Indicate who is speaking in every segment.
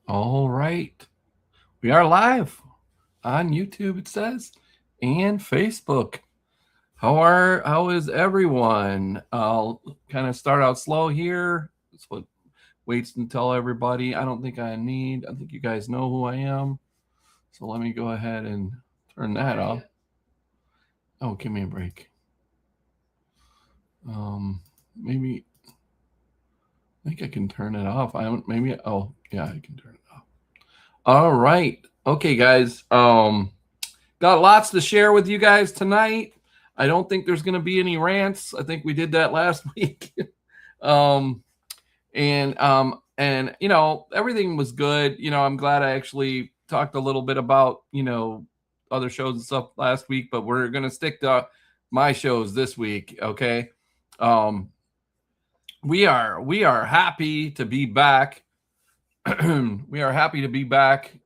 Speaker 1: All right. We are live on YouTube, it says, and Facebook. How is everyone? I'll kind of start out slow here. That's what waits until everybody. I think you guys know who I am. So let me go ahead and turn that off. Oh, give me a break. Maybe I think I can turn it off. I don't maybe oh yeah, I can turn it off. All right. Okay, guys. Got lots to share with you guys tonight. I don't think there's going to be any rants. I think we did that last week. um, and everything was good. I'm glad I actually talked a little bit about other shows and stuff last week, but we're going to stick to my shows this week. Okay. Um, we are happy to be back. We are happy to be back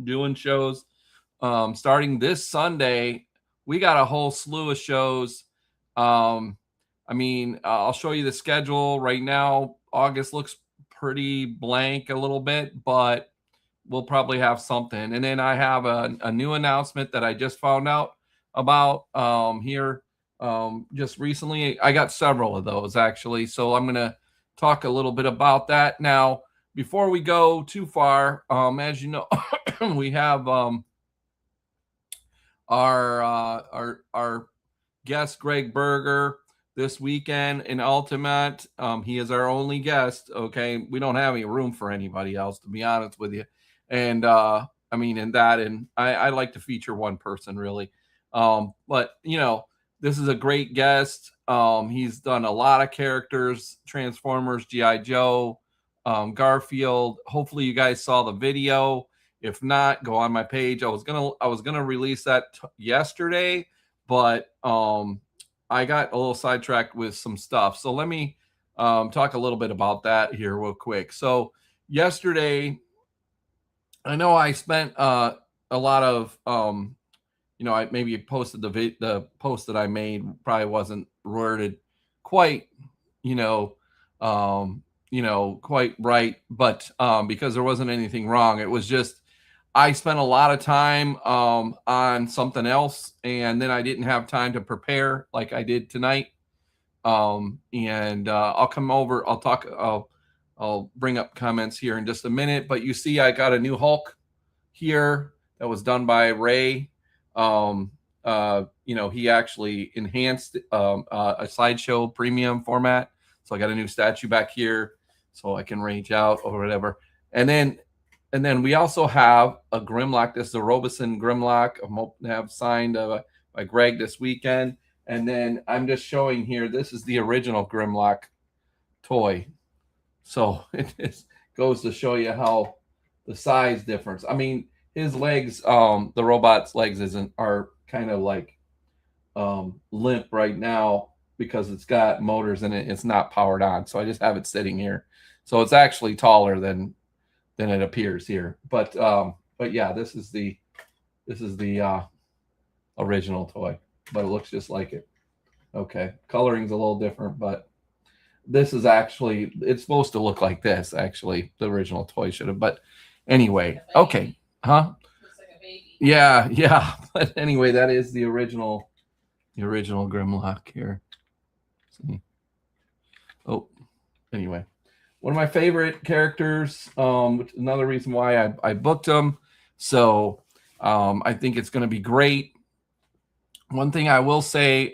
Speaker 1: doing shows. Starting this Sunday, we got a whole slew of shows. I'll show you the schedule right now. August looks pretty blank a little bit, but we'll probably have something. And then I have a new announcement that I just found out about here just recently. I got several of those actually. So I'm going to talk a little bit about that. Now, before we go too far, as you know, we have our guest Greg Berger this weekend in Altamonte. He is our only guest. Okay, we don't have any room for anybody else, to be honest with you. And I like to feature one person really. But this is a great guest. He's done a lot of characters: Transformers, GI Joe, Garfield. Hopefully, you guys saw the video. If not, go on my page. I was gonna release that yesterday, but I got a little sidetracked with some stuff. So let me talk a little bit about that here real quick. So yesterday, I know I spent a lot of I maybe posted the post that I made probably wasn't worded quite you know quite right, but because there wasn't anything wrong, it was just I spent a lot of time on something else, and then I didn't have time to prepare like I did tonight. And I'll come over. I'll bring up comments here in just a minute. But you see, I got a new Hulk here that was done by Ray. He actually enhanced a sideshow premium format. So I got a new statue back here, so I can range out or whatever. And then we also have a Grimlock. This is a Robeson Grimlock. I'm hoping to have signed by Greg this weekend. And then I'm just showing here, this is the original Grimlock toy. So it just goes to show you how the size difference. I mean, his legs, the robot's legs are kind of like limp right now because it's got motors in it. It's not powered on. So I just have it sitting here. So it's actually taller than it appears here. But yeah, this is the original toy, but it looks just like it. Okay, coloring's a little different, but this is actually, it's supposed to look like this. Actually, the original toy should have. But anyway, okay, huh? Yeah, yeah. But anyway, that is the original Grimlock here. See? Oh, anyway, one of my favorite characters. Another reason why I booked him. So I think it's going to be great. One thing I will say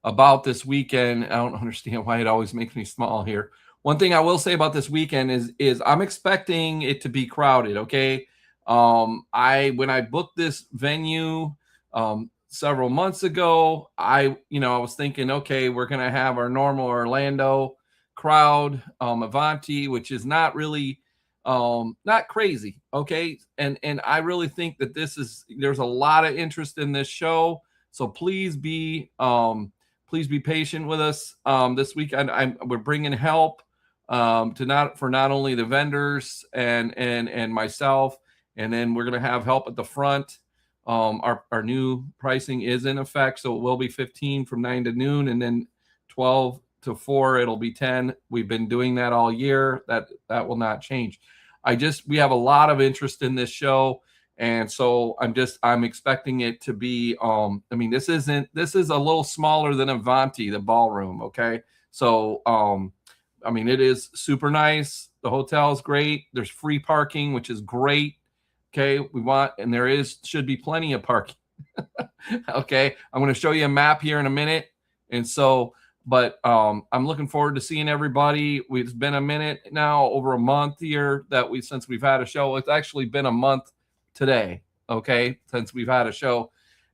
Speaker 1: about this weekend, I don't understand why it always makes me small here. One thing I will say about this weekend is I'm expecting it to be crowded. Okay, when I booked this venue several months ago, I was thinking, okay, we're gonna have our normal Orlando crowd, Avanti, which is not really not crazy. Okay, and I really think that there's a lot of interest in this show. So please be patient with us this week. We're bringing help for not only the vendors and myself, and then we're going to have help at the front. Our new pricing is in effect, so it will be 15 from 9 to noon, and then 12 to 4 it'll be 10. We've been doing that all year. That will not change. we have a lot of interest in this show. And so I'm expecting it to be, I mean, this is a little smaller than Avanti, the ballroom. Okay. So, I mean, it is super nice. The hotel is great. There's free parking, which is great. Okay. And should be plenty of parking. Okay. I'm going to show you a map here in a minute. And so, but I'm looking forward to seeing everybody. It's been a minute now, over a month here since we've had a show. It's actually been a month today, okay, since we've had a show,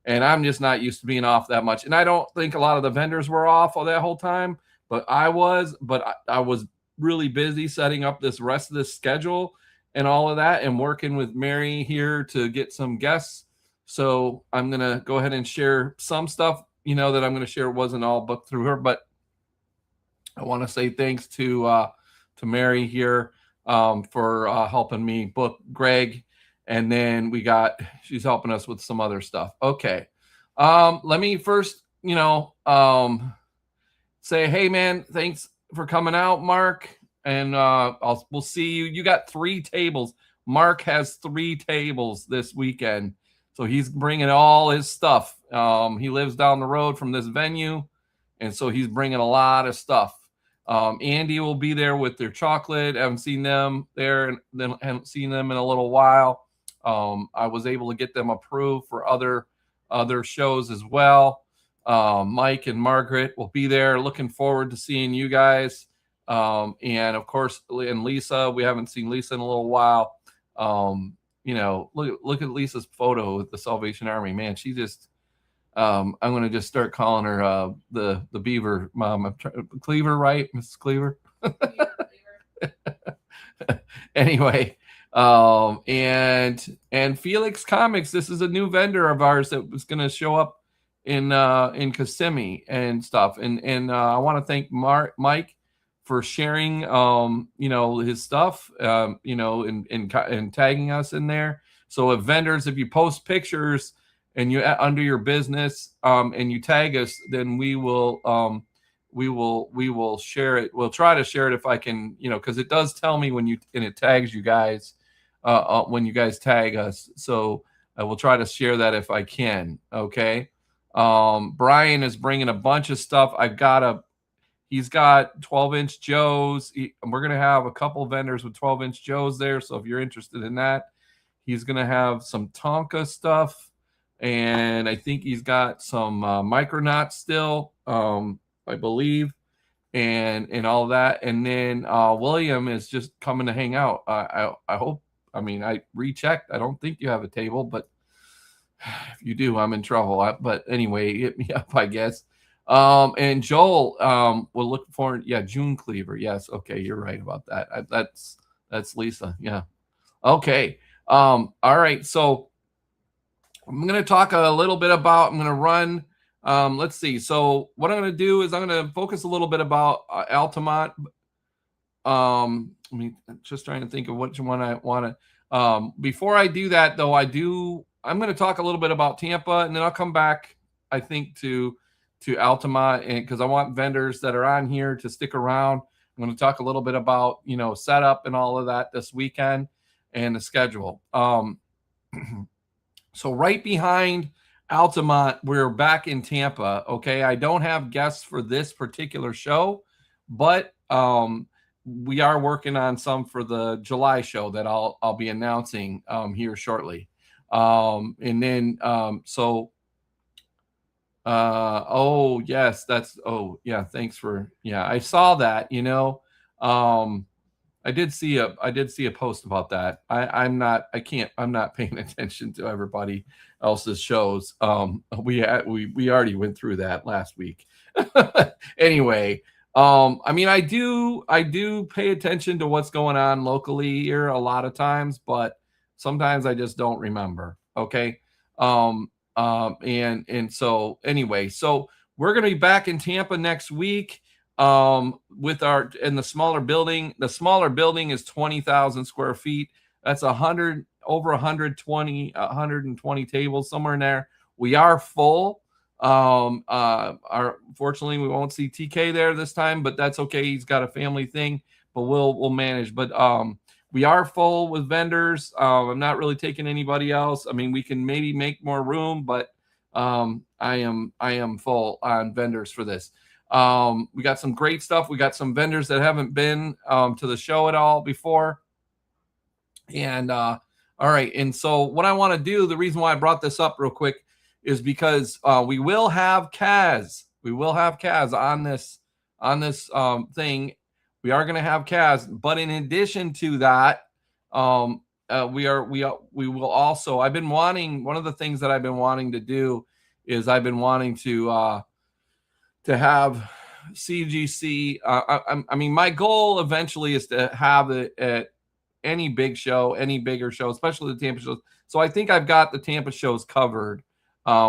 Speaker 1: and I'm just not used to being off that much. And I don't think a lot of the vendors were off all that whole time, but I was really busy setting up this rest of this schedule and all of that, and working with Mary here to get some guests. So I'm gonna go ahead and share some stuff, that I'm gonna share. It wasn't all booked through her, but I want to say thanks to Mary here for helping me book Greg. And then she's helping us with some other stuff. Okay. Let me first, say, hey man, thanks for coming out, Mark. And we'll see you. You got 3 tables. Mark has 3 tables this weekend. So he's bringing all his stuff. He lives down the road from this venue. And so he's bringing a lot of stuff. Andy will be there with their chocolate. I haven't seen them there, and then haven't seen them in a little while. I was able to get them approved for other shows as well. Mike and Margaret will be there. Looking forward to seeing you guys. And of course, and Lisa, we haven't seen Lisa in a little while. Look at Lisa's photo with the Salvation Army. Man, she just, I'm going to just start calling her the Beaver Mom. Cleaver, right? Mrs. Cleaver? Anyway, and Felix Comics, this is a new vendor of ours that was going to show up in Kissimmee and stuff. And I want to thank Mike for sharing, his stuff, and tagging us in there. So if you post pictures and you under your business, and you tag us, then we will share it. We'll try to share it if I can, because it does tell me when it tags you guys, when you guys tag us. So I will try to share that if I can. Okay. Brian is bringing a bunch of stuff. He's got 12-inch Joes. We're going to have a couple vendors with 12-inch Joes there. So if you're interested in that, he's going to have some Tonka stuff. And I think he's got some Micronauts still, I believe, and all that. And then William is just coming to hang out. I hope. I mean, I rechecked. I don't think you have a table, but if you do, I'm in trouble. But anyway, hit me up, I guess. And Joel, we'll look for, June Cleaver. Yes. Okay. You're right about that. That's Lisa. Yeah. Okay. All right. So I'm going to talk a little bit about, I'm going to run, let's see. So what I'm going to do is I'm going to focus a little bit about Altamonte. Just trying to think of which one I want to, before I do that though, I'm going to talk a little bit about Tampa, and then I'll come back, I think, to Altamonte, and because I want vendors that are on here to stick around. I'm going to talk a little bit about, setup and all of that this weekend and the schedule. So right behind Altamonte, we're back in Tampa. Okay. I don't have guests for this particular show, but we are working on some for the July show that I'll be announcing here shortly. And then oh yes, thanks for, I saw that, I did see a post about that. I'm not paying attention to everybody else's shows. We already went through that last week. Anyway, I do pay attention to what's going on locally here a lot of times, but sometimes I just don't remember. Okay. And so anyway, so we're going to be back in Tampa next week. With in the smaller building. The smaller building is 20,000 square feet. That's over 120 tables, somewhere in there. We are full. Fortunately, we won't see TK there this time, but that's okay. He's got a family thing, but we'll manage. But we are full with vendors. I'm not really taking anybody else. I mean, we can maybe make more room, but I am full on vendors for this. We got some great stuff. We got some vendors that haven't been to the show at all before. And all right. And so what I want to do, the reason why I brought this up real quick is because we will have Kaz. We will have Kaz on this thing. We are going to have Kaz, but in addition to that, we will also. I've been wanting, one of the things that I've been wanting to do is I've been wanting to have CGC. I mean, my goal eventually is to have it at any big show, any bigger show, especially the Tampa shows. So I think I've got the Tampa shows covered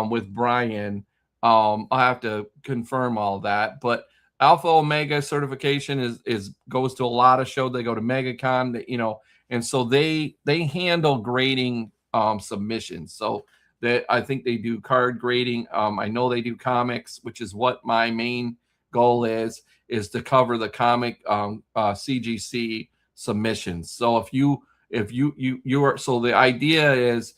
Speaker 1: with Brian. I'll have to confirm all that, but Alpha Omega certification is goes to a lot of shows. They go to MegaCon, you know, and so they handle grading submissions. So I think they do card grading. I know they do comics, which is what my main goal is to cover the comic CGC submissions. So if you are, so the idea is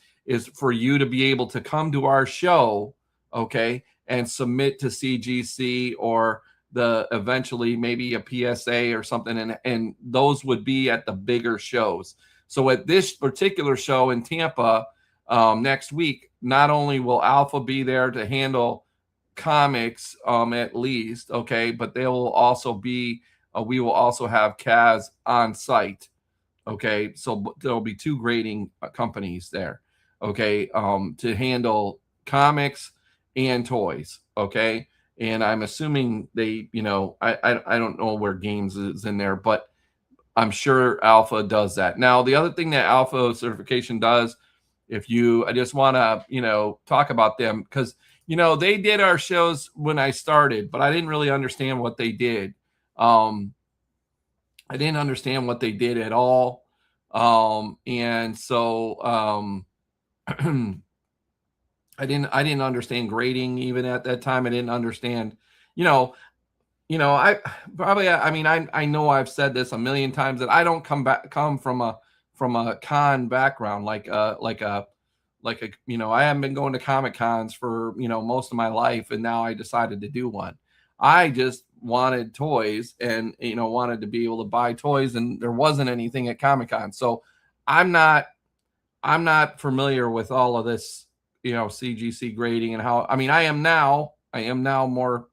Speaker 1: for you to be able to come to our show, okay, and submit to CGC or the eventually maybe a PSA or something, and those would be at the bigger shows. So at this particular show in Tampa next week, not only will Alpha be there to handle comics at least, okay, but they will also be we will also have Kaz on site, okay, so there'll be two grading companies there, okay, to handle comics and toys, okay. And I'm assuming they, you know, I don't know where games is in there, but I'm sure Alpha does that. Now, the other thing that Alpha certification does, I just want to, you know, talk about them because, you know, they did our shows when I started, but I didn't really understand what they did. I didn't understand what they did at all. And so I didn't understand grading even at that time. I didn't understand, you know, I mean, I know I've said this a million times that I don't come from a con background, like a, you know, I haven't been going to Comic Cons for, you know, most of my life. And now I decided to do one. I just wanted toys and, you know, wanted to be able to buy toys, and there wasn't anything at Comic Con. So I'm not familiar with all of this, you know, CGC grading and how, I mean, I am now more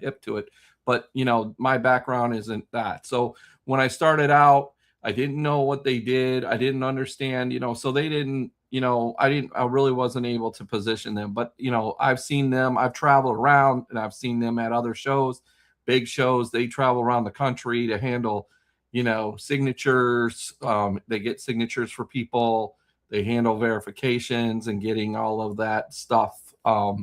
Speaker 1: hip to it, but you know, my background isn't that. So when I started out, I didn't know what they did. I didn't understand, you know, so they didn't, you know, I really wasn't able to position them, but you know, I've seen them, I've traveled around and I've seen them at other shows, big shows. They travel around the country to handle, you know, signatures. They get signatures for people. They handle verifications and getting all of that stuff, all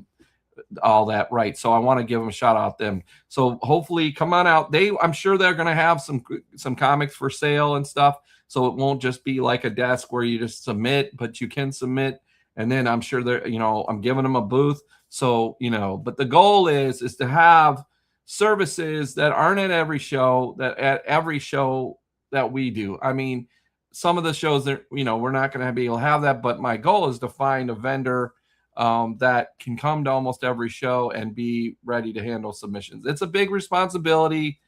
Speaker 1: that right. So I want to give them a shout out them. So hopefully come on out. I'm sure they're going to have some comics for sale and stuff. So it won't just be like a desk where you just submit, but you can submit. And then I'm sure they're, you know, I'm giving them a booth. So, you know, but the goal is to have services that aren't at every show, that at every show that we do. I mean, some of the shows that, you know, we're not going to be able to have that, but my goal is to find a vendor that can come to almost every show and be ready to handle submissions. It's a big responsibility,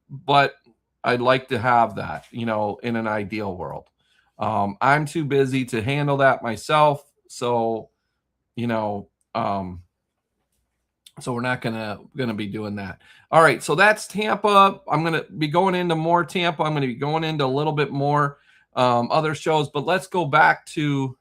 Speaker 1: but I'd like to have that, you know, in an ideal world. I'm too busy to handle that myself. So, you know, so we're not gonna be doing that. All right, so that's Tampa. I'm gonna be going into more Tampa. I'm gonna be going into a little bit more other shows, but let's go back to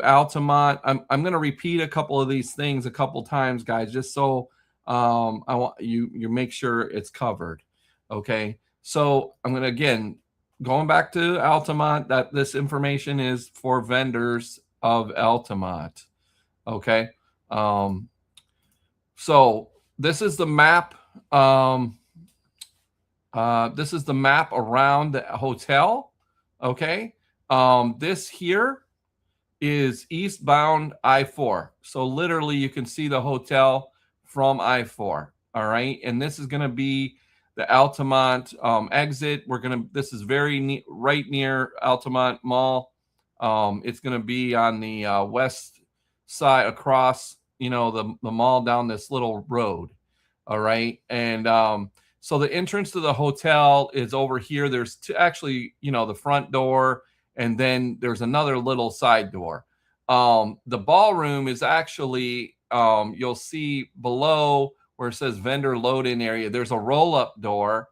Speaker 1: Altamont. I'm going to repeat a couple of these things a couple times, guys, just so I want you make sure it's covered. Okay. So I'm going to, again, going back to Altamont, that this information is for vendors of Altamont. Okay. So this is the map. This is the map around the hotel. Okay. This here is eastbound I-4. So literally you can see the hotel from I-4. All right. And this is going to be the Altamonte exit. This is right near Altamonte Mall. It's going to be on the west side across, the mall down this little road. All right. And so the entrance to the hotel is over here. There's actually, the front door, and then there's another little side door. The ballroom is actually, you'll see below where it says vendor load in area, there's a roll up door,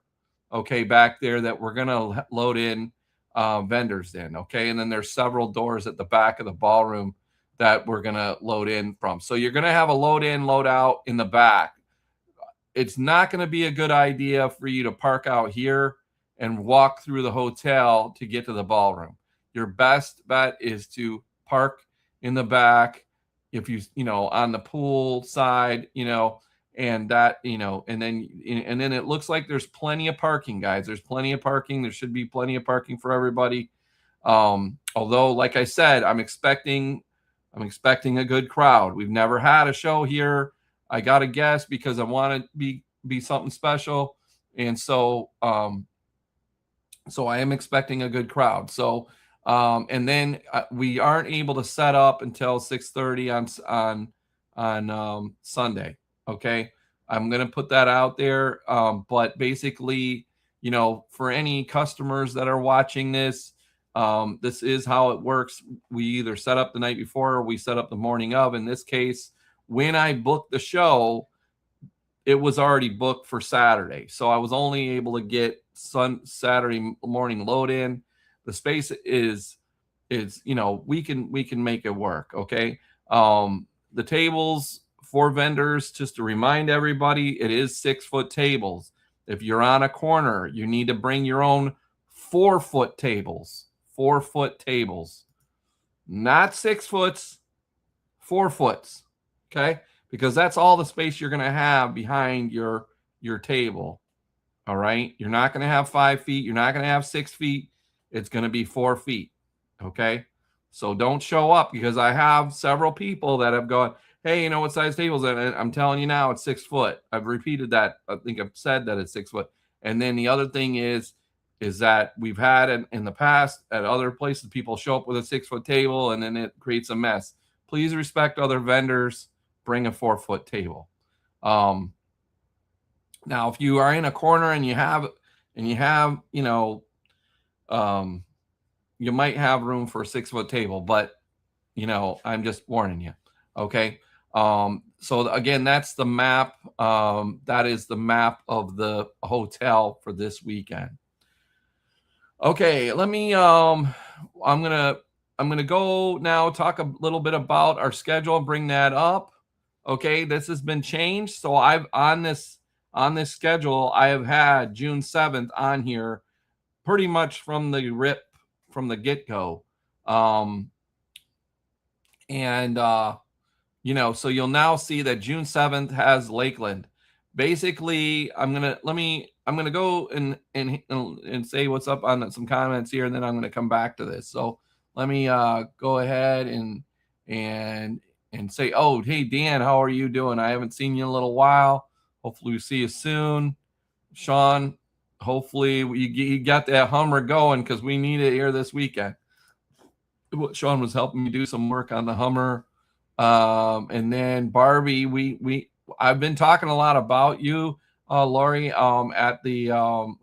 Speaker 1: okay, back there that we're going to load in vendors in. Okay. And then there's several doors at the back of the ballroom that we're going to load in from. So you're going to have a load in, load out in the back. It's not going to be a good idea for you to park out here and walk through the hotel to get to the ballroom. Your best bet is to park in the back, if on the pool side, and that, and then it looks like there's plenty of parking, guys. There's plenty of parking. There should be plenty of parking for everybody. Although, like I said, I'm expecting a good crowd. We've never had a show here. I got to guess because I want to be something special. And so I am expecting a good crowd. So, and then we aren't able to set up until 6:30 on Sunday. Okay. I'm going to put that out there. But basically, for any customers that are watching this is how it works. We either set up the night before or we set up the morning of. In this case, when I booked the show, it was already booked for Saturday. So I was only able to get Saturday morning load in. The space is we can make it work. Okay. The tables for vendors, just to remind everybody, it is 6-foot tables. If you're on a corner, you need to bring your own 4-foot tables. 4-foot tables, not 6 foots, 4 foots. Okay. Because that's all the space you're going to have behind your table. All right. You're not going to have 5 feet. You're not going to have 6 feet. It's going to be 4 feet. Okay. So don't show up, because I have several people that have gone, hey, what size tables? And I'm telling you now, it's 6 foot. I've repeated that. I think I've said that it's 6 foot. And then the other thing is that we've had in the past at other places, people show up with a 6-foot table and then it creates a mess. Please respect other vendors. Bring a 4-foot table. Now, if you are in a corner and you have, you might have room for a 6-foot table, but I'm just warning you. Okay. So again, that's the map. That is the map of the hotel for this weekend. Okay, let me I'm gonna go now talk a little bit about our schedule, bring that up. Okay, this has been changed. So I've on this schedule, I have had June 7th on here pretty much from the get-go. So you'll now see that June 7th has Lakeland. Basically, I'm gonna go and say what's up on some comments here, and then I'm gonna come back to this. So let me go ahead and say, oh, hey Dan, how are you doing? I haven't seen you in a little while. Hopefully we see you soon. Sean, hopefully you got that Hummer going, because we need it here this weekend. Sean was helping me do some work on the Hummer. And then Barbie, I've been talking a lot about you, Lori, at the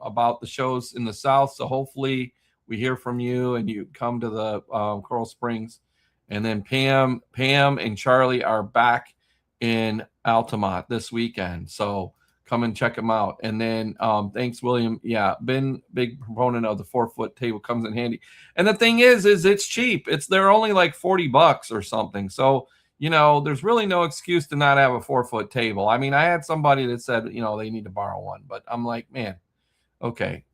Speaker 1: about the shows in the South. So hopefully we hear from you and you come to the Coral Springs. And then Pam and Charlie are back in Altamonte this weekend. So come and check them out. And then thanks, William. Yeah, been big proponent of the 4-foot table, comes in handy. And the thing is it's cheap. They're only like $40 or something. So there's really no excuse to not have a 4-foot table. I mean, I had somebody that said, they need to borrow one, but I'm like, man, okay.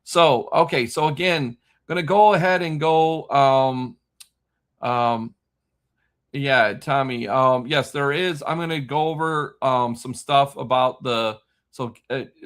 Speaker 1: So again, I'm going to go ahead and go, yeah, Tommy. Yes, there is. I'm going to go over some stuff about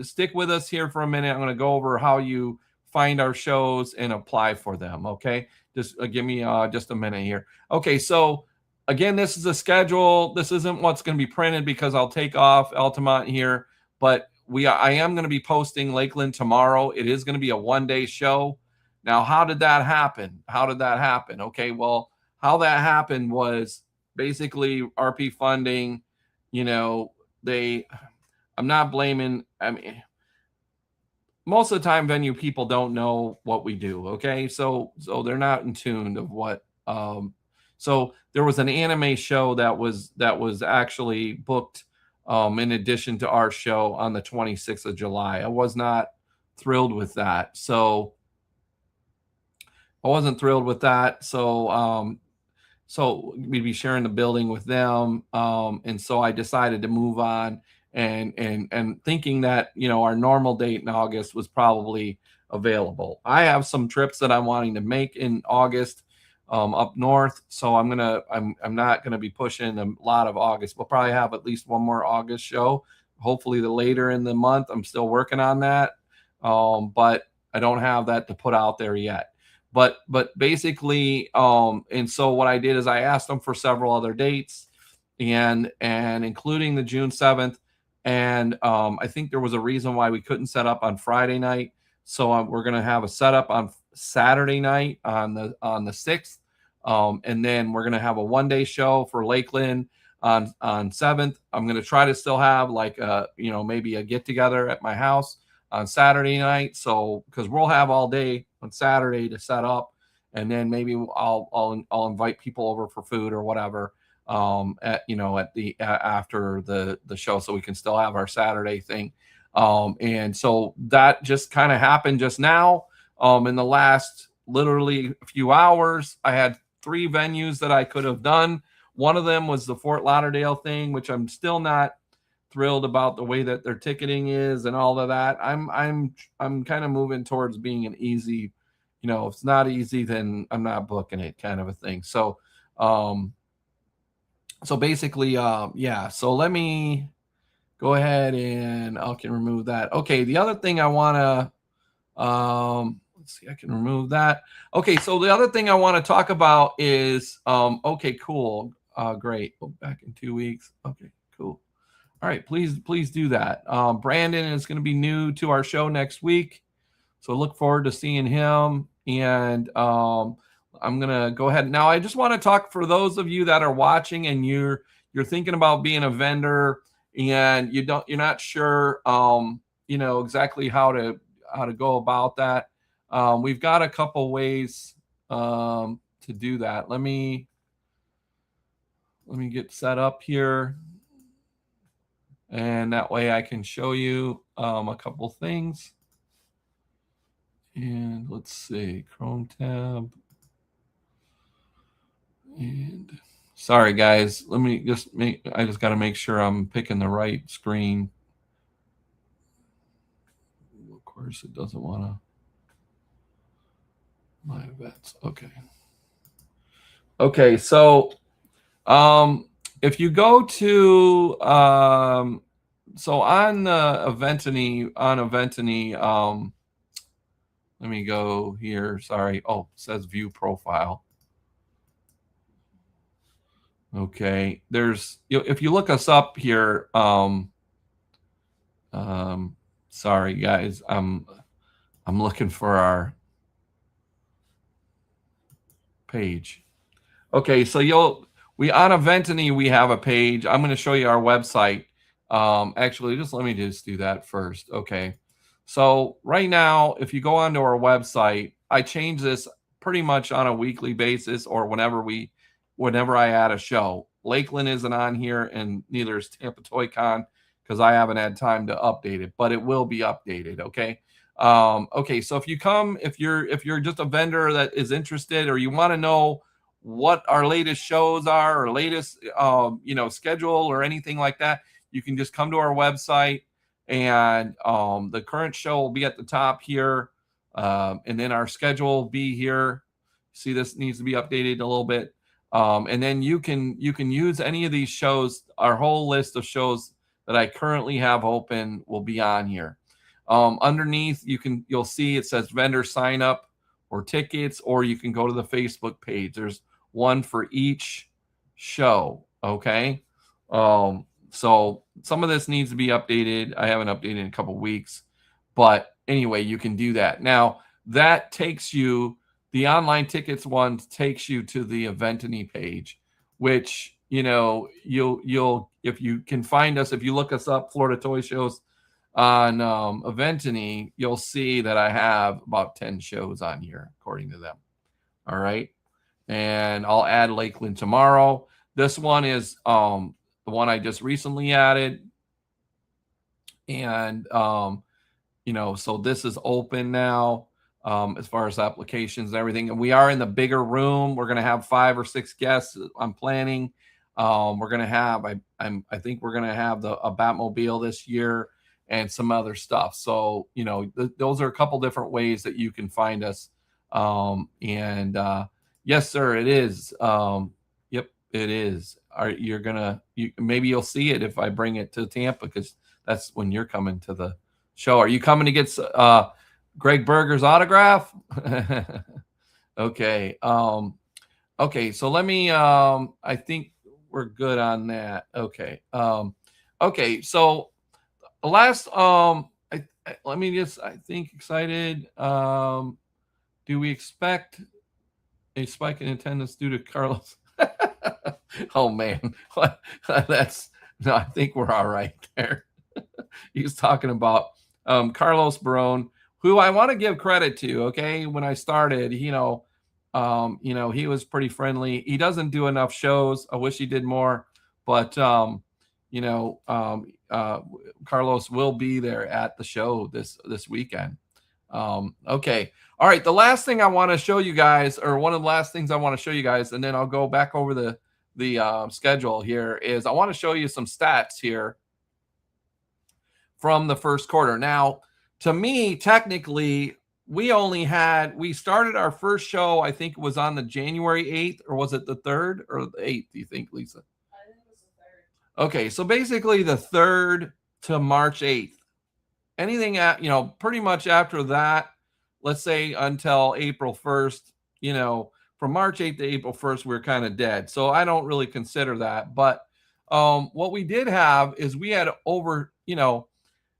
Speaker 1: stick with us here for a minute. I'm going to go over how you find our shows and apply for them. Okay. Just give me just a minute here. Okay. So again, this is a schedule. This isn't what's going to be printed because I'll take off Altamonte here, but I am going to be posting Lakeland tomorrow. It is going to be a one-day show. Now, how did that happen? Okay, well, how that happened was basically RP funding. You know, I'm not blaming. I mean, most of the time venue people don't know what we do. Okay, so they're not in tune of what. So there was an anime show that was actually booked in addition to our show on the 26th of July. I was not thrilled with that. So I wasn't thrilled with that. So we'd be sharing the building with them. And so I decided to move on, and thinking that, you know, our normal date in August was probably available. I have some trips that I'm wanting to make in August up north. So I'm not gonna be pushing a lot of August. We'll probably have at least one more August show. Hopefully the later in the month. I'm still working on that. But I don't have that to put out there yet. But basically, and so what I did is I asked them for several other dates, and including the June 7th. And I think there was a reason why we couldn't set up on Friday night. So we're going to have a setup on Saturday night on the 6th. And then we're going to have a one-day show for Lakeland on 7th. I'm going to try to still have like maybe a get together at my house on Saturday night. So because we'll have all day on Saturday to set up, and then maybe I'll invite people over for food or whatever after the show, so we can still have our Saturday thing. And so that just kind of happened just now. In the last literally a few hours, I had 3 venues that I could have done. One of them was the Fort Lauderdale thing, which I'm still not thrilled about the way that their ticketing is and all of that. I'm kind of moving towards being an easy, if it's not easy, then I'm not booking it, kind of a thing. So basically, yeah. So let me go ahead and I can remove that. Okay, the other thing I want to let's see, I can remove that. Okay, so the other thing I want to talk about is okay, cool. Great. Back in 2 weeks. Okay, cool. All right, please do that. Brandon is going to be new to our show next week, so look forward to seeing him. And I'm going to go ahead now. I just want to talk for those of you that are watching and you're thinking about being a vendor and you're not sure exactly how to go about that. We've got a couple ways to do that. Let me get set up here. And that way I can show you a couple things. And let's see, Chrome tab. And sorry guys, I just got to make sure I'm picking the right screen. Of course it doesn't want to. My events. Okay, so if you go to so on Eventany, let me go here. Sorry. Oh, it says view profile. Okay. If you look us up here, sorry guys, I'm looking for our page. Okay, so on Eventany we have a page. I'm going to show you our website. Actually, let me do that first. Okay. So right now, if you go onto our website, I change this pretty much on a weekly basis or whenever I add a show. Lakeland isn't on here, and neither is Tampa Toy Con because I haven't had time to update it, but it will be updated. Okay. Okay. So if you're just a vendor that is interested, or you want to know what our latest shows are, or latest schedule or anything like that, you can just come to our website, and the current show will be at the top here, and then our schedule will be here. See, this needs to be updated a little bit, and then you can use any of these shows. Our whole list of shows that I currently have open will be on here. Underneath, you'll see it says vendor sign up or tickets, or you can go to the Facebook page. There's one for each show. Okay. So some of this needs to be updated. I haven't updated in a couple weeks, but anyway, you can do that. Now that takes you, the online tickets one takes you to the Eventany page, which, you'll, if you can find us, if you look us up, Florida Toy Shows on Eventany, you'll see that I have about 10 shows on here, according to them. All right. And I'll add Lakeland tomorrow. This one is the one I just recently added. And, so this is open now as far as applications and everything. And we are in the bigger room. We're going to have 5 or 6 guests. I'm planning. We're going to have, I think we're going to have a Batmobile this year and some other stuff. So, those are a couple different ways that you can find us. Yes, sir, it is. Yep, it is. Maybe you'll see it if I bring it to Tampa, because that's when you're coming to the show. Are you coming to get Greg Berger's autograph? Okay. Okay. So let me. I think we're good on that. Okay. Okay. So last. Let me just. I think excited. Do we expect a spike in attendance due to Carlos? Oh man, no. I think we're all right there. He's talking about Carlos Barone, who I want to give credit to. Okay, when I started, he was pretty friendly. He doesn't do enough shows. I wish he did more, but Carlos will be there at the show this weekend. Okay. All right. The last thing I want to show you guys, or one of the last things I want to show you guys, and then I'll go back over the schedule here, is I want to show you some stats here from the first quarter. Now, to me, technically, we started our first show, I think it was on the January 8th, or was it the 3rd or the 8th, do you think, Lisa?
Speaker 2: I think it was the 3rd.
Speaker 1: Okay. So basically the 3rd to March 8th. Anything pretty much after that, let's say until April 1st, from March 8th to April 1st, we're kind of dead. So I don't really consider that. But what we did have is we had over,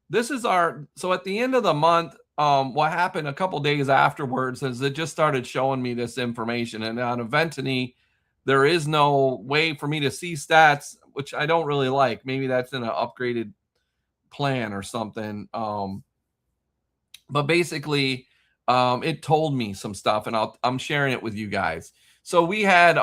Speaker 1: this is so at the end of the month, what happened a couple days afterwards is it just started showing me this information. And on Eventany, there is no way for me to see stats, which I don't really like. Maybe that's in an upgraded plan or something. But basically, it told me some stuff, and I'm sharing it with you guys. So we had,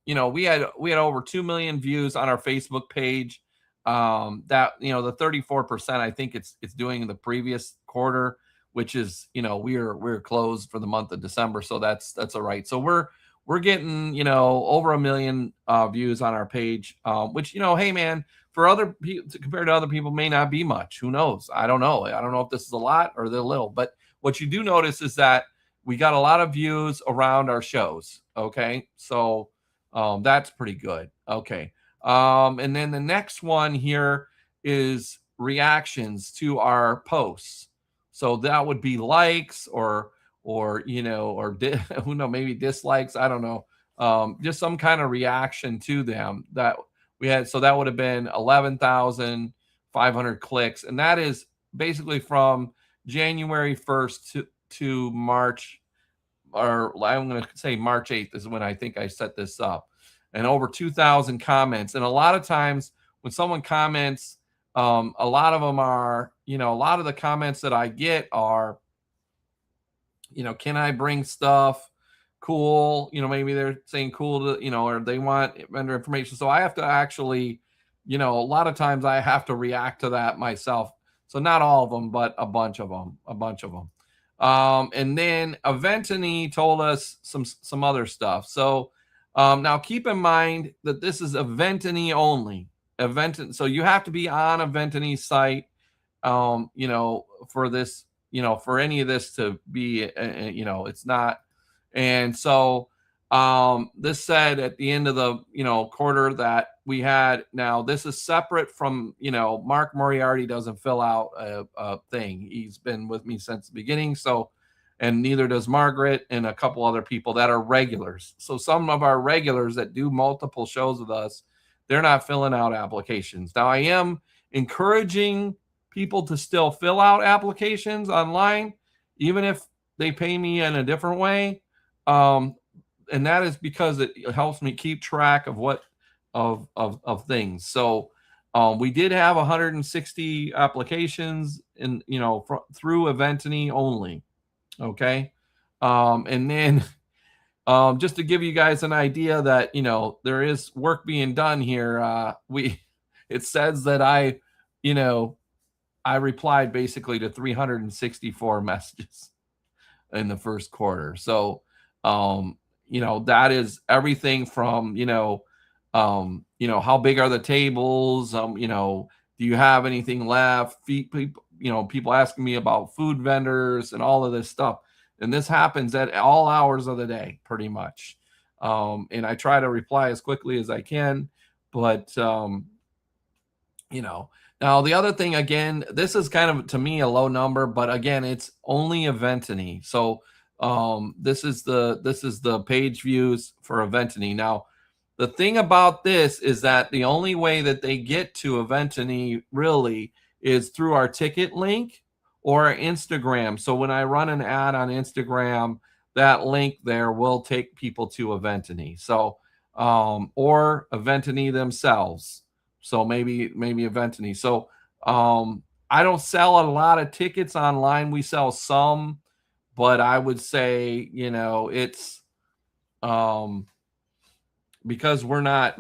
Speaker 1: we had over 2 million views on our Facebook page. That, the 34%, I think it's doing in the previous quarter, which is, we're closed for the month of December. So that's all right. So we're getting, over 1 million views on our page, which, hey man, for other people, compared to other people, may not be much. Who knows? I don't know. I don't know if this is a lot or they're little, but what you do notice is that we got a lot of views around our shows. Okay. So that's pretty good. Okay. And then the next one here is reactions to our posts. So that would be likes or who knows, maybe dislikes. I don't know. Just some kind of reaction to them that we had. So that would have been 11,500 clicks. And that is basically from January 1st to March, or I'm going to say March 8th is when I think I set this up, and over 2,000 comments. And a lot of times when someone comments, a lot of them are, a lot of the comments that I get are, can I bring stuff? Cool. Maybe they're saying cool to, or they want vendor information. So I have to actually, a lot of times I have to react to that myself. So not all of them, but a bunch of them. And then Eventany told us some other stuff. So now keep in mind that this is Eventany only. So you have to be on Eventany's site, for this, for any of this to be, it's not. And so this said at the end of the, quarter that we had, now this is separate from, Mark Moriarty doesn't fill out a thing. He's been with me since the beginning. So, and neither does Margaret and a couple other people that are regulars. So some of our regulars that do multiple shows with us, they're not filling out applications. Now, I am encouraging people to still fill out applications online, even if they pay me in a different way. And that is because it helps me keep track of what of things. So we did have 160 applications in through Eventany only. Okay, and then just to give you guys an idea that there is work being done here. It says that I replied basically to 364 messages in the first quarter. So, that is everything from, how big are the tables? Do you have anything left? People asking me about food vendors and all of this stuff. And this happens at all hours of the day, pretty much. And I try to reply as quickly as I can, but, now the other thing, again, this is kind of, to me, a low number, but again, it's only Eventany. So this is the page views for Eventany. Now, the thing about this is that the only way that they get to Eventany really is through our ticket link or our Instagram. So when I run an ad on Instagram, that link there will take people to Eventany. So or Eventany themselves. So maybe Eventany. So I don't sell a lot of tickets online. We sell some, but I would say, it's because we're not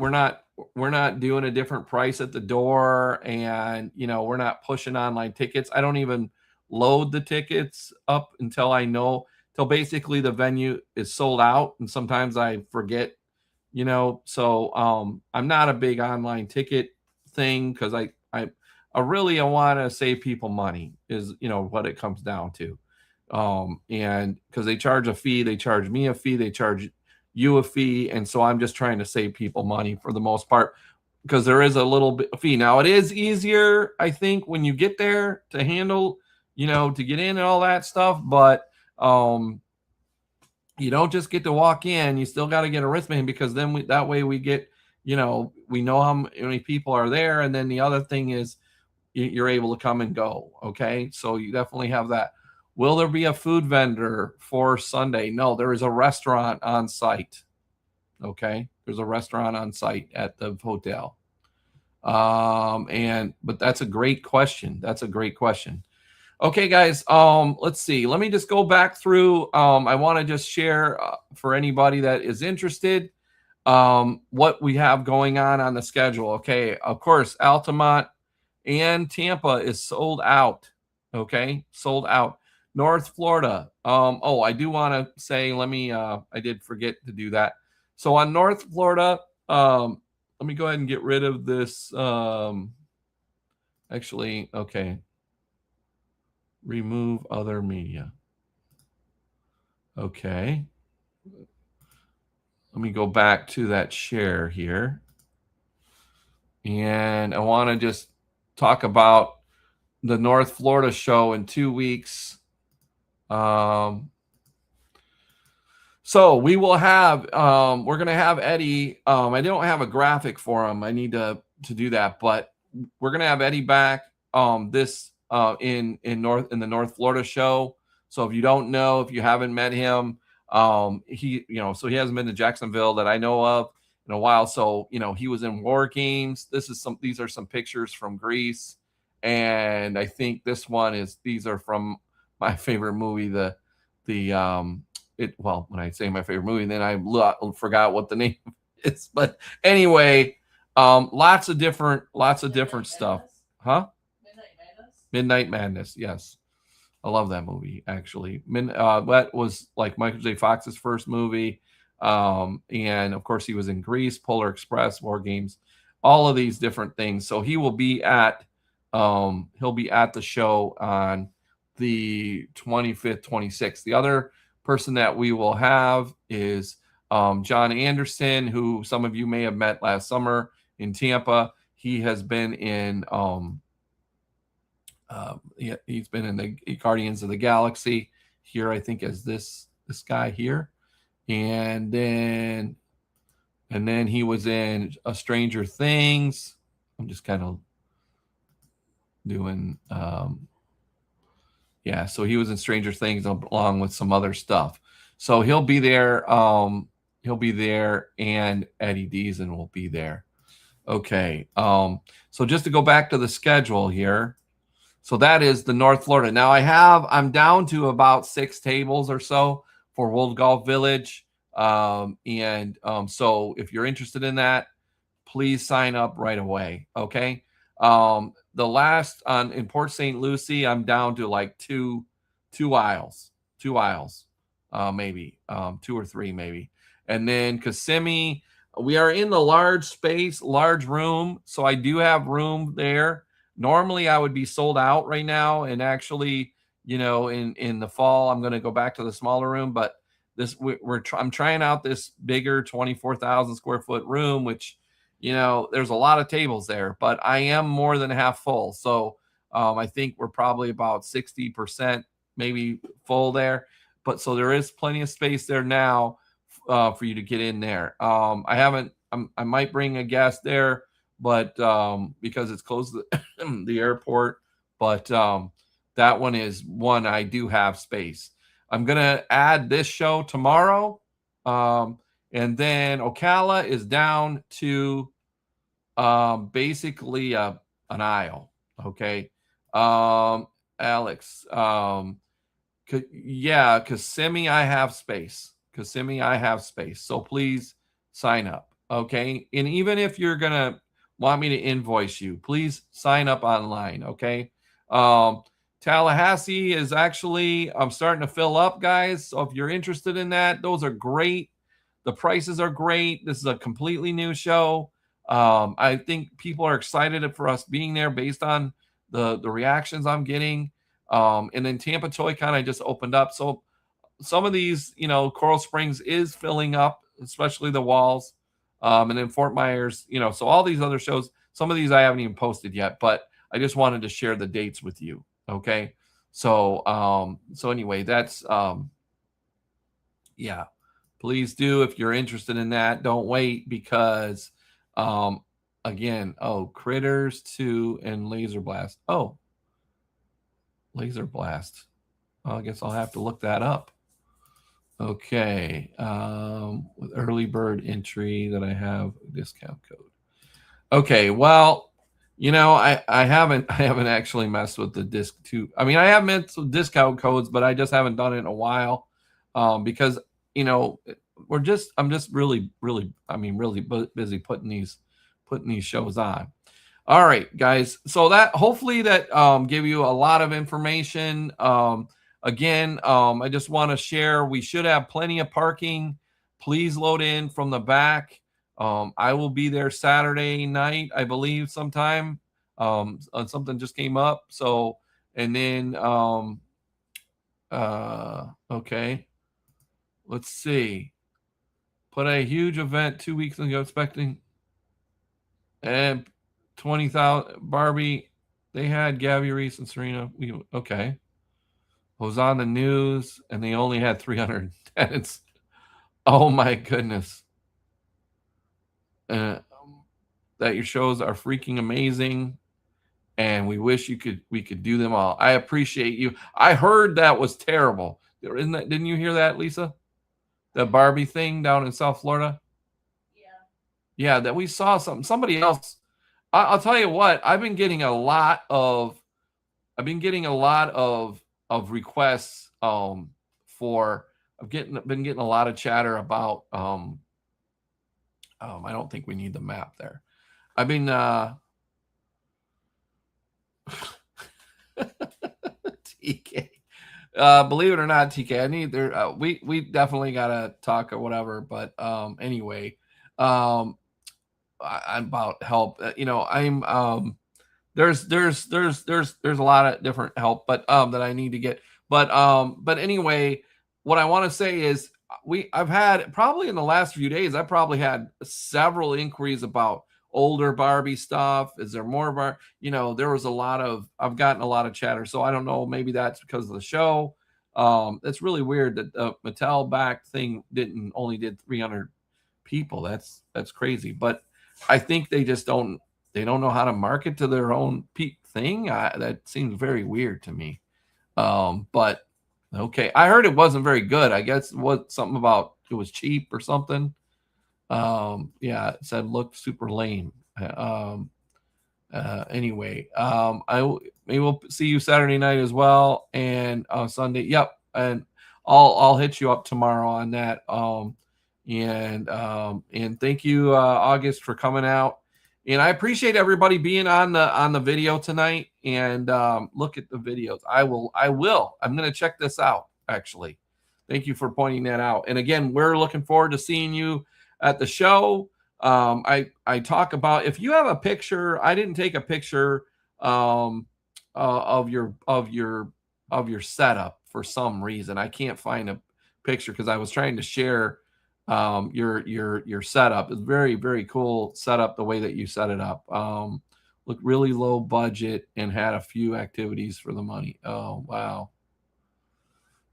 Speaker 1: doing a different price at the door, and we're not pushing online tickets. I don't even load the tickets up till basically the venue is sold out, and sometimes I forget, so I'm not a big online ticket thing, because I really want to save people money, is what it comes down to. And because they charge a fee, they charge me a fee, they charge you a fee, and so I'm just trying to save people money for the most part, because there is a little bit of fee. Now, it is easier, I think, when you get there to handle, to get in and all that stuff, but you don't just get to walk in. You still got to get a wristband, because then that way we get, we know how many people are there. And then the other thing is you're able to come and go. Okay. So you definitely have that. Will there be a food vendor for Sunday? No, there is a restaurant on site. Okay. There's a restaurant on site at the hotel. But that's a great question. Okay, guys, let's see. Let me just go back through. I want to just share for anybody that is interested what we have going on the schedule. Okay, of course, Altamont and Tampa is sold out. Okay, sold out. North Florida. I do want to say, I did forget to do that. So on North Florida, let me go ahead and get rid of this. Actually, okay. Remove other media. Okay. Let me go back to that share here. And I want to just talk about the North Florida show in 2 weeks. So we will have, we're going to have Eddie. I don't have a graphic for him. I need to do that, but we're going to have Eddie back this in the North Florida show. So if you don't know, if you haven't met him, he hasn't been to Jacksonville that I know of in a while. So, he was in War Games. These are some pictures from Greece. And I think these are from my favorite movie, when I say my favorite movie, then I forgot what the name is. But anyway, lots of different stuff. Huh? Midnight Madness, yes. I love that movie, actually. That was like Michael J. Fox's first movie. And of course, he was in Grease, Polar Express, War Games, all of these different things. So he will be at the show on the 25th, 26th. The other person that we will have is John Anderson, who some of you may have met last summer in Tampa. He has been in he's been in the Guardians of the Galaxy here, I think, as this guy here. And then And then he was in a Stranger Things. I'm just kind of doing yeah, so he was in Stranger Things along with some other stuff. So he'll be there. He'll be there, and Eddie Deason will be there. Okay. So just to go back to the schedule here. So that is the North Florida. Now I'm down to about 6 tables or so for World Golf Village. So if you're interested in that, please sign up right away. Okay. The last on in Port St. Lucie, I'm down to like two aisles, maybe 2 or 3 maybe. And then Kissimmee, we are in the large space, large room. So I do have room there. Normally I would be sold out right now. And actually, in the fall, I'm going to go back to the smaller room, but I'm trying out this bigger 24,000 square foot room, which, there's a lot of tables there, but I am more than half full. So I think we're probably about 60% maybe full there. But so there is plenty of space there now for you to get in there. I might bring a guest there, but because it's close to the airport, but that one is one I do have space. I'm going to add this show tomorrow. And then Ocala is down to basically an aisle. Okay. Alex, Kissimmee, I have space. Kissimmee, I have space. So please sign up. Okay. And even if you're going to want me to invoice you, please sign up online. Okay. Tallahassee is actually, I'm starting to fill up, guys. So if you're interested in that, those are great. The prices are great. This is a completely new show. I think people are excited for us being there based on the reactions I'm getting. And then Tampa Toy kind of just opened up. So some of these, Coral Springs is filling up, especially the walls. And then Fort Myers, so all these other shows, some of these I haven't even posted yet, but I just wanted to share the dates with you. Okay. So anyway, that's, yeah, please do. If you're interested in that, don't wait because, again, Critters 2 and Laser Blast. Oh, Laser Blast. Well, I guess I'll have to look that up. Okay. With early bird entry that I have discount code. Okay. Well, I haven't actually messed with the disc 2. I mean, I have messed with discount codes, but I just haven't done it in a while. Because, I'm just really busy putting these shows on. All right, guys. So that hopefully that give you a lot of information. Again, I just want to share, we should have plenty of parking. Please load in from the back. I will be there Saturday night, I believe, sometime. Something just came up. So, and then, okay, let's see. Put a huge event 2 weeks ago, expecting and 20,000 Barbie. They had Gabby Reese and Serena. Okay. Was on the news and they only had 300 attendance. Oh my goodness. That your shows are freaking amazing. And we wish we could do them all. I appreciate you. I heard that was terrible. Didn't you hear that, Lisa? The Barbie thing down in South Florida? Yeah, that we saw somebody else. I'll tell you what, I've been getting a lot of requests been getting a lot of chatter about I don't think we need the map there. I've been TK. Believe it or not, TK, I need there. We definitely gotta talk or whatever. But anyway, I'm about help. I'm there's a lot of different help, but that I need to get. But anyway, what I want to say is I've had probably in the last few days, I probably had several inquiries about older Barbie stuff. Is there more there was I've gotten a lot of chatter. So I don't know, maybe that's because of the show. It's really weird that the Mattel back thing only did 300 people. That's crazy. But I think they just don't know how to market to their own thing. That seems very weird to me. But okay, I heard it wasn't very good. I guess it was something about it was cheap or something. Yeah, it said looked super lame. Anyway, maybe we'll see you Saturday night as well, and Sunday. Yep, and I'll hit you up tomorrow on that. And thank you, August, for coming out. And I appreciate everybody being on the video tonight. And look at the videos. I'm gonna check this out, actually. Thank you for pointing that out. And again, we're looking forward to seeing you at the show. I talk about, if you have a picture, I didn't take a picture of your setup for some reason. I can't find a picture because I was trying to share your setup. It's very, very cool setup, the way that you set it up. Looked really low budget and had a few activities for the money. Oh, wow.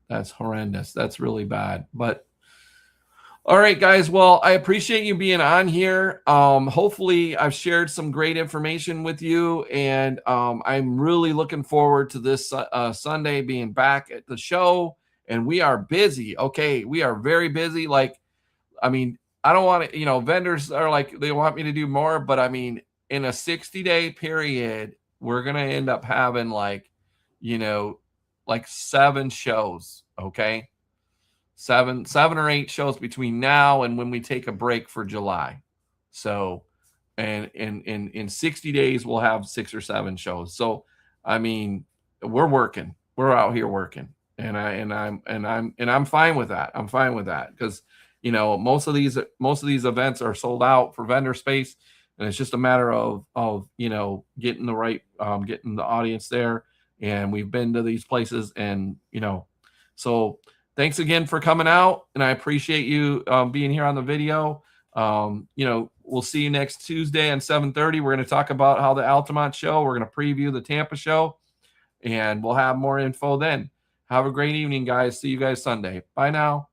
Speaker 1: That's horrendous. That's really bad. But all right, guys. Well, I appreciate you being on here. Hopefully I've shared some great information with you, and I'm really looking forward to this Sunday being back at the show. And we are busy. Okay, we are very busy. Like, I mean, I don't want to, vendors are like, they want me to do more, but I mean, in a 60-day period, we're going to end up having like 7 shows. Okay. 7 or 8 shows between now and when we take a break for July. So, and in 60 days, we'll have 6 or 7 shows. So, I mean, we're working, we're out here working, and I'm fine with that. I'm fine with that. Cause most of these events are sold out for vendor space, and it's just a matter of getting the right, getting the audience there. And we've been to these places, and so thanks again for coming out, and I appreciate you being here on the video. We'll see you next Tuesday on 7:30. We're going to talk about how the Altamonte show. We're going to preview the Tampa show, and we'll have more info then. Have a great evening, guys. See you guys Sunday. Bye now.